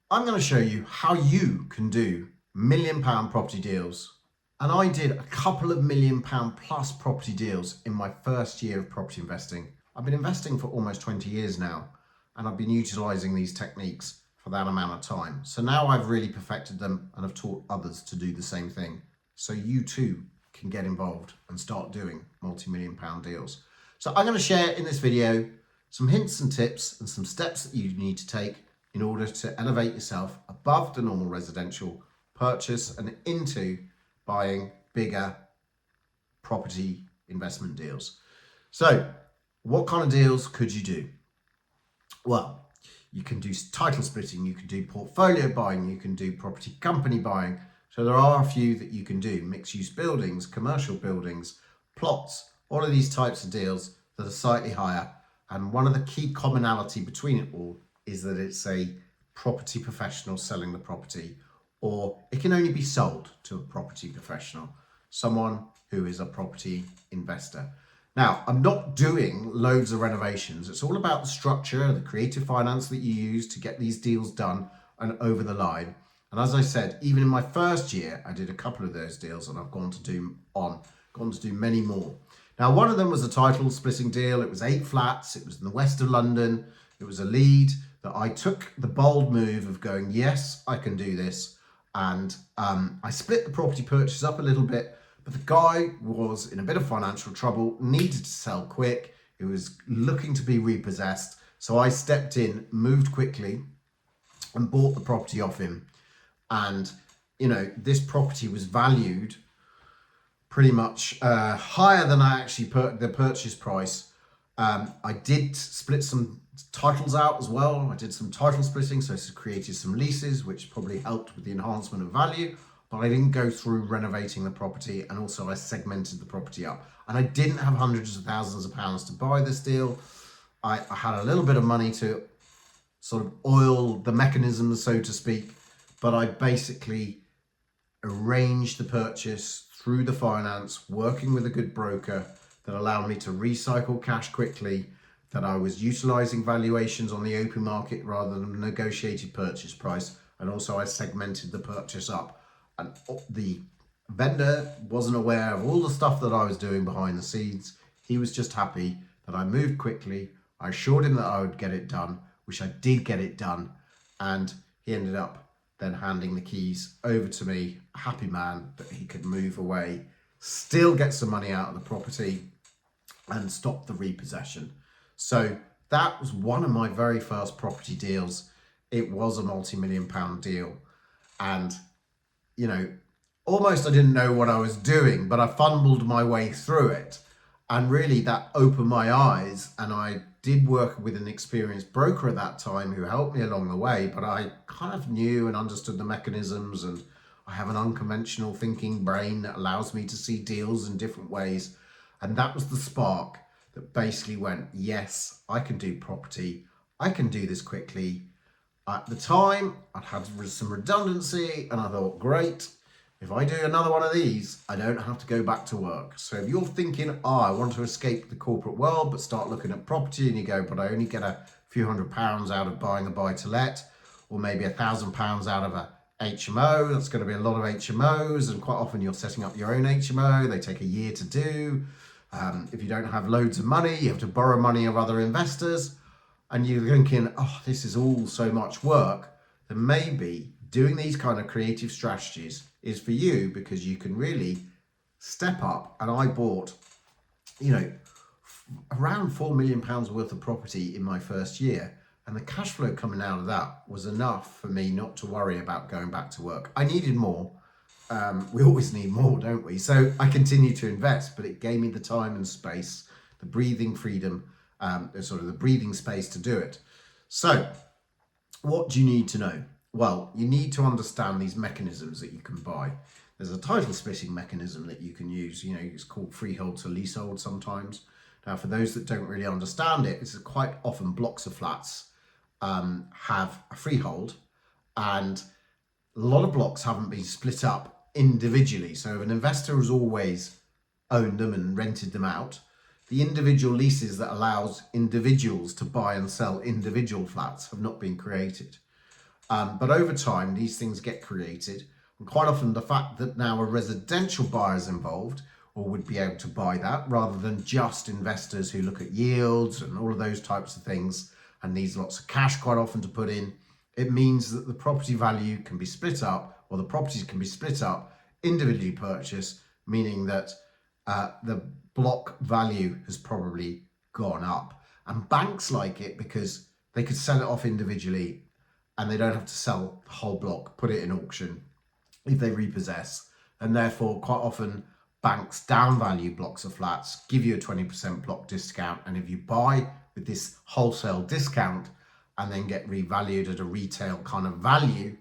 I'm going to show you how you can do £1 million property deals. And I did a couple of £1 million plus property deals in my first year of property investing. I've been investing for almost 20 years now, and I've been utilizing these techniques for that amount of time. So now I've really perfected them and have taught others to do the same thing. So you too can get involved and start doing multi-million pound deals. So I'm going to share in this video some hints and tips and some steps that you need to take in order to elevate yourself above the normal residential purchase and into buying bigger property investment deals. So what kind of deals could you do? Well, you can do title splitting, you can do portfolio buying, you can do property company buying. So there are a few that you can do: mixed use buildings, commercial buildings, plots, all of these types of deals that are slightly higher. And one of the key commonality between it all is that it's a property professional selling the property, or it can only be sold to a property professional, someone who is a property investor. Now, I'm not doing loads of renovations. It's all about the structure, the creative finance that you use to get these deals done and over the line. And as I said, even in my first year, I did a couple of those deals, and I've gone to do many more. Now, one of them was a title splitting deal. It was 8 flats. It was in the west of London. It was a lead that I took the bold move of going, yes, I can do this. And I split the property purchase up a little bit, but the guy was in a bit of financial trouble, needed to sell quick. He was looking to be repossessed. So I stepped in, moved quickly, and bought the property off him. And, you know, this property was valued pretty much higher than I actually put the purchase price. I did split some titles out as well. I did some title splitting, so I created some leases, which probably helped with the enhancement of value, but I didn't go through renovating the property, and also I segmented the property up. And I didn't have hundreds of thousands of pounds to buy this deal. I had a little bit of money to sort of oil the mechanism, so to speak, but I basically arranged the purchase through the finance, working with a good broker that allowed me to recycle cash quickly, that I was utilizing valuations on the open market rather than negotiated purchase price. And also I segmented the purchase up, and the vendor wasn't aware of all the stuff that I was doing behind the scenes. He was just happy that I moved quickly. I assured him that I would get it done, which I did get it done. And he ended up then handing the keys over to me, a happy man that he could move away, still get some money out of the property, and stop the repossession. So that was one of my very first property deals. It was a multi-million pound deal. And, you know, almost I didn't know what I was doing, but I fumbled my way through it. And really that opened my eyes, and I did work with an experienced broker at that time who helped me along the way, but I kind of knew and understood the mechanisms, and I have an unconventional thinking brain that allows me to see deals in different ways. And that was the spark that basically went, yes, I can do property. I can do this quickly. At the time, I'd had some redundancy, and I thought, great, if I do another one of these, I don't have to go back to work. So if you're thinking, I want to escape the corporate world, but start looking at property, and you go, but I only get a few £100s out of buying a buy-to-let, or maybe £1,000 out of a HMO. That's going to be a lot of HMOs, and quite often you're setting up your own HMO. They take a year to do. If you don't have loads of money, you have to borrow money of other investors, and you're thinking, oh, this is all so much work. Then maybe doing these kind of creative strategies is for you, because you can really step up. And I bought, you know, around £4 million worth of property in my first year, and the cash flow coming out of that was enough for me not to worry about going back to work. I needed more. We always need more, don't we? So I continued to invest, but it gave me the time and space, the breathing freedom, sort of the breathing space to do it. So what do you need to know? Well, you need to understand these mechanisms that you can buy. There's a title splitting mechanism that you can use. You know, it's called freehold to leasehold sometimes. Now, for those that don't really understand it, it's quite often blocks of flats have a freehold, and a lot of blocks haven't been split up individually. So if an investor has always owned them and rented them out, the individual leases that allows individuals to buy and sell individual flats have not been created. But over time, these things get created. And quite often the fact that now a residential buyer is involved or would be able to buy that rather than just investors who look at yields and all of those types of things and needs lots of cash quite often to put in, it means that the property value can be split up, or the properties can be split up, individually purchased, meaning that the block value has probably gone up. And banks like it because they could sell it off individually and they don't have to sell the whole block, put it in auction if they repossess. And therefore, quite often, banks downvalue blocks of flats, give you a 20% block discount. And if you buy with this wholesale discount and then get revalued at a retail kind of value,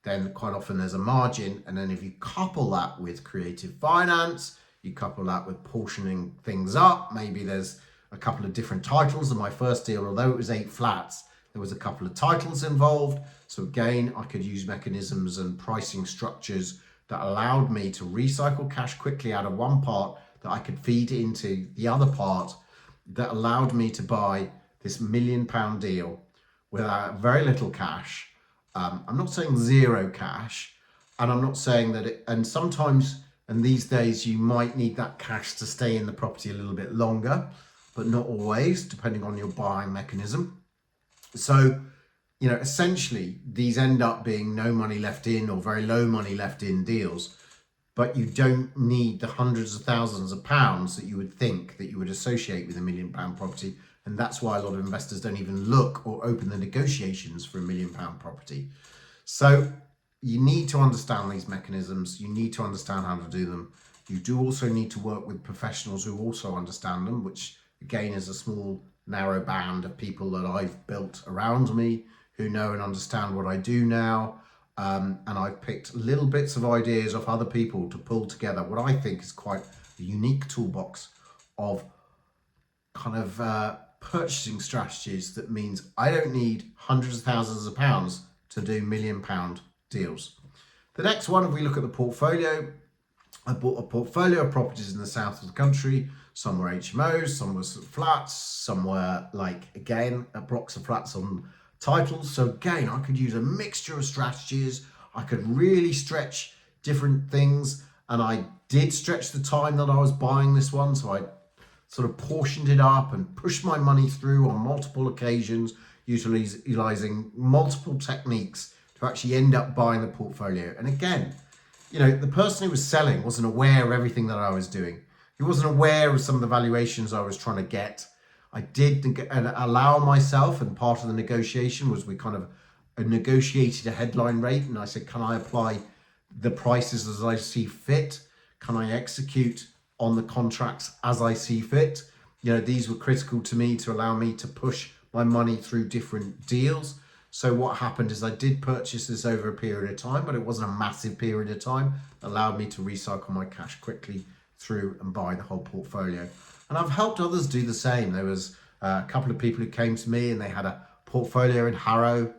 then quite often there's a margin. And then if you couple that with creative finance, you couple that with portioning things up, maybe there's a couple of different titles. In my first deal, although it was 8 flats, there was a couple of titles involved. So again, I could use mechanisms and pricing structures that allowed me to recycle cash quickly out of one part that I could feed into the other part, that allowed me to buy this £1 million deal without very little cash. I'm not saying zero cash, and I'm not saying that it, and sometimes, and these days, you might need that cash to stay in the property a little bit longer, but not always, depending on your buying mechanism. So, you know, essentially, these end up being no money left in or very low money left in deals, but you don't need the hundreds of thousands of pounds that you would think that you would associate with £1 million property. And that's why a lot of investors don't even look or open the negotiations for £1 million property. So you need to understand these mechanisms. You need to understand how to do them. You do also need to work with professionals who also understand them, which again is a small, narrow band of people that I've built around me who know and understand what I do now. And I've picked little bits of ideas of other people to pull together what I think is quite a unique toolbox of kind of purchasing strategies that means I don't need hundreds of thousands of pounds to do £1 million deals. The next one, if we look at the portfolio, I bought a portfolio of properties in the south of the country. Some were HMOs, some were flats, some were blocks of flats on titles. So again, I could use a mixture of strategies. I could really stretch different things, and I did stretch the time that I was buying this one. So I sort of portioned it up and pushed my money through on multiple occasions, utilizing multiple techniques to actually end up buying the portfolio. And again, you know, the person who was selling wasn't aware of everything that I was doing. He wasn't aware of some of the valuations I was trying to get. I did allow myself, and part of the negotiation was we kind of negotiated a headline rate, and I said, can I apply the prices as I see fit? Can I execute on the contracts as I see fit? You know, these were critical to me to allow me to push my money through different deals. So what happened is I did purchase this over a period of time, but it wasn't a massive period of time. It allowed me to recycle my cash quickly through and buy the whole portfolio. And I've helped others do the same. There was a couple of people who came to me and they had a portfolio in Harrow,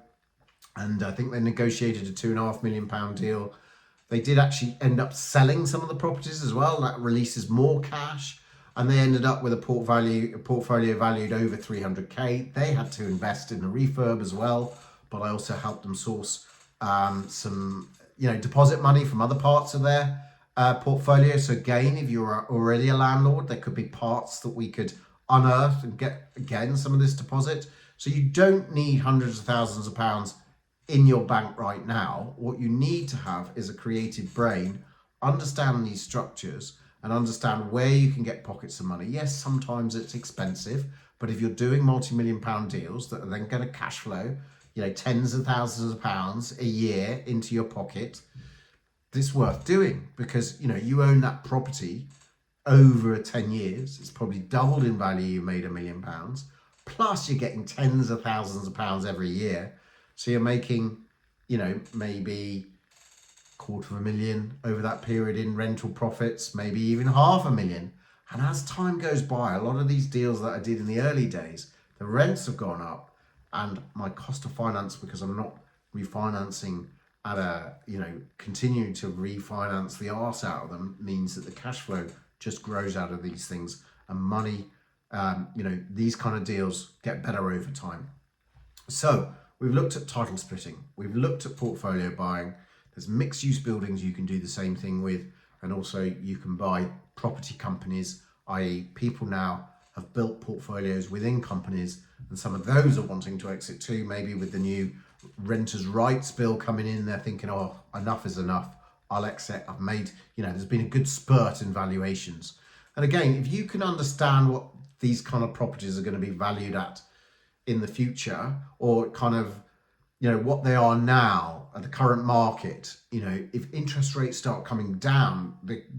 and I think they negotiated a £2.5 million deal. They did actually end up selling some of the properties as well. That releases more cash. And they ended up with a portfolio valued over 300k. They had to invest in a refurb as well, but I also helped them source some, deposit money from other parts of their portfolio. So again, if you're already a landlord, there could be parts that we could unearth and get again some of this deposit. So you don't need hundreds of thousands of pounds in your bank right now. What you need to have is a creative brain, understand these structures, and understand where you can get pockets of money. Yes, sometimes it's expensive, but if you're doing multi-million pound deals that are then going to cash flow, tens of thousands of pounds a year into your pocket, it's worth doing, because you own that property over 10 years. It's probably doubled in value. You made £1 million, plus you're getting tens of thousands of pounds every year. So you're making, maybe £250,000 over that period in rental profits, maybe even £500,000. And as time goes by, a lot of these deals that I did in the early days, the rents have gone up, and my cost of finance, because I'm not refinancing at a, continuing to refinance the arse out of them, means that the cash flow just grows out of these things, and money, these kind of deals get better over time. So We've looked at title splitting. We've looked at portfolio buying. There's mixed use buildings you can do the same thing with. And also you can buy property companies, i.e. people now have built portfolios within companies, and some of those are wanting to exit too. Maybe with the new renters' rights bill coming in, they're thinking, oh, enough is enough. I'll exit. I've made, there's been a good spurt in valuations. And again, if you can understand what these kind of properties are going to be valued at in the future, or kind of, what they are now at the current market, if interest rates start coming down,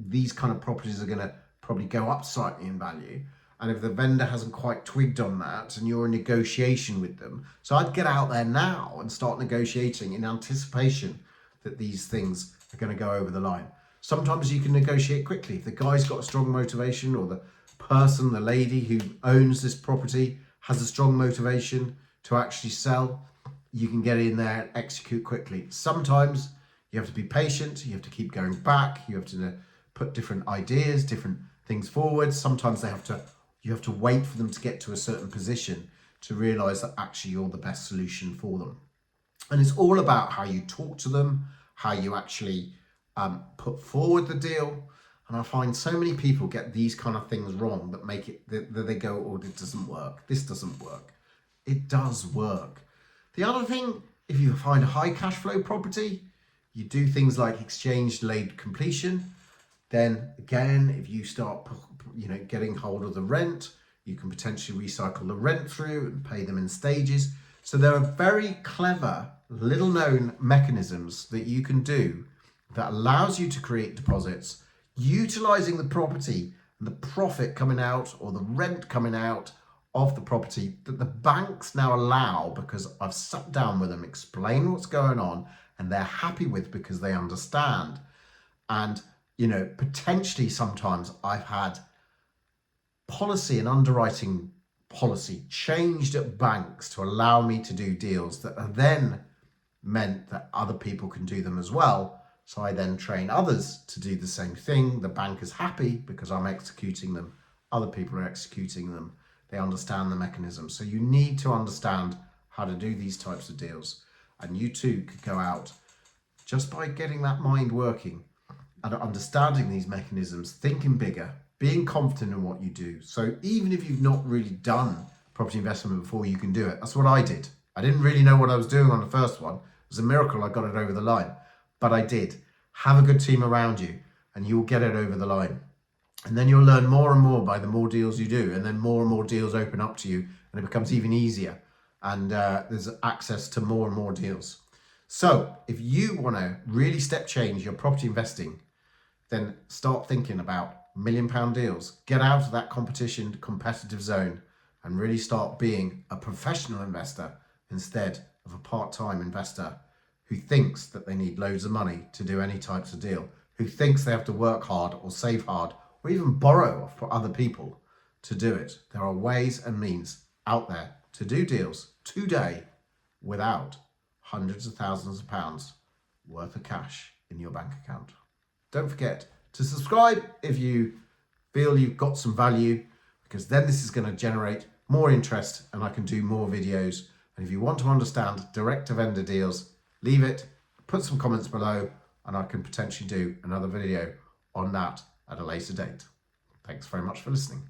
these kind of properties are going to probably go up slightly in value. And if the vendor hasn't quite twigged on that and you're in negotiation with them, so I'd get out there now and start negotiating in anticipation that these things are going to go over the line. Sometimes you can negotiate quickly. If the guy's got a strong motivation, or the person, the lady who owns this property has a strong motivation to actually sell, you can get in there and execute quickly. Sometimes you have to be patient, you have to keep going back, you have to put different ideas, different things forward. Sometimes you have to wait for them to get to a certain position to realize that actually you're the best solution for them. And it's all about how you talk to them, how you actually put forward the deal. And I find so many people get these kind of things wrong that make it, that they go, oh, it doesn't work. This doesn't work. It does work. The other thing, if you find a high cash flow property, you do things like exchange delayed completion. Then again, if you start, getting hold of the rent, you can potentially recycle the rent through and pay them in stages. So there are very clever, little known mechanisms that you can do that allows you to create deposits, utilizing the property and the profit coming out, or the rent coming out of the property, that the banks now allow, because I've sat down with them, explain what's going on, and they're happy with, because they understand. And potentially sometimes I've had policy and underwriting policy changed at banks to allow me to do deals that are then meant that other people can do them as well. So I then train others to do the same thing. The bank is happy because I'm executing them. Other people are executing them. They understand the mechanism. So you need to understand how to do these types of deals. And you too could go out just by getting that mind working and understanding these mechanisms, thinking bigger, being confident in what you do. So even if you've not really done property investment before, you can do it. That's what I did. I didn't really know what I was doing on the first one. It was a miracle I got it over the line, but I did. Have a good team around you and you'll get it over the line. And then you'll learn more and more by the more deals you do, and then more deals open up to you, and it becomes even easier. And there's access to more and more deals. So if you want to really step change your property investing, then start thinking about £1 million deals. Get out of that competitive zone, and really start being a professional investor instead of a part-time investor who thinks that they need loads of money to do any types of deal, who thinks they have to work hard or save hard or even borrow from other people to do it. There are ways and means out there to do deals today without hundreds of thousands of pounds worth of cash in your bank account. Don't forget to subscribe if you feel you've got some value, because then this is going to generate more interest and I can do more videos. And if you want to understand direct to vendor deals, leave it, put some comments below, and I can potentially do another video on that at a later date. Thanks very much for listening.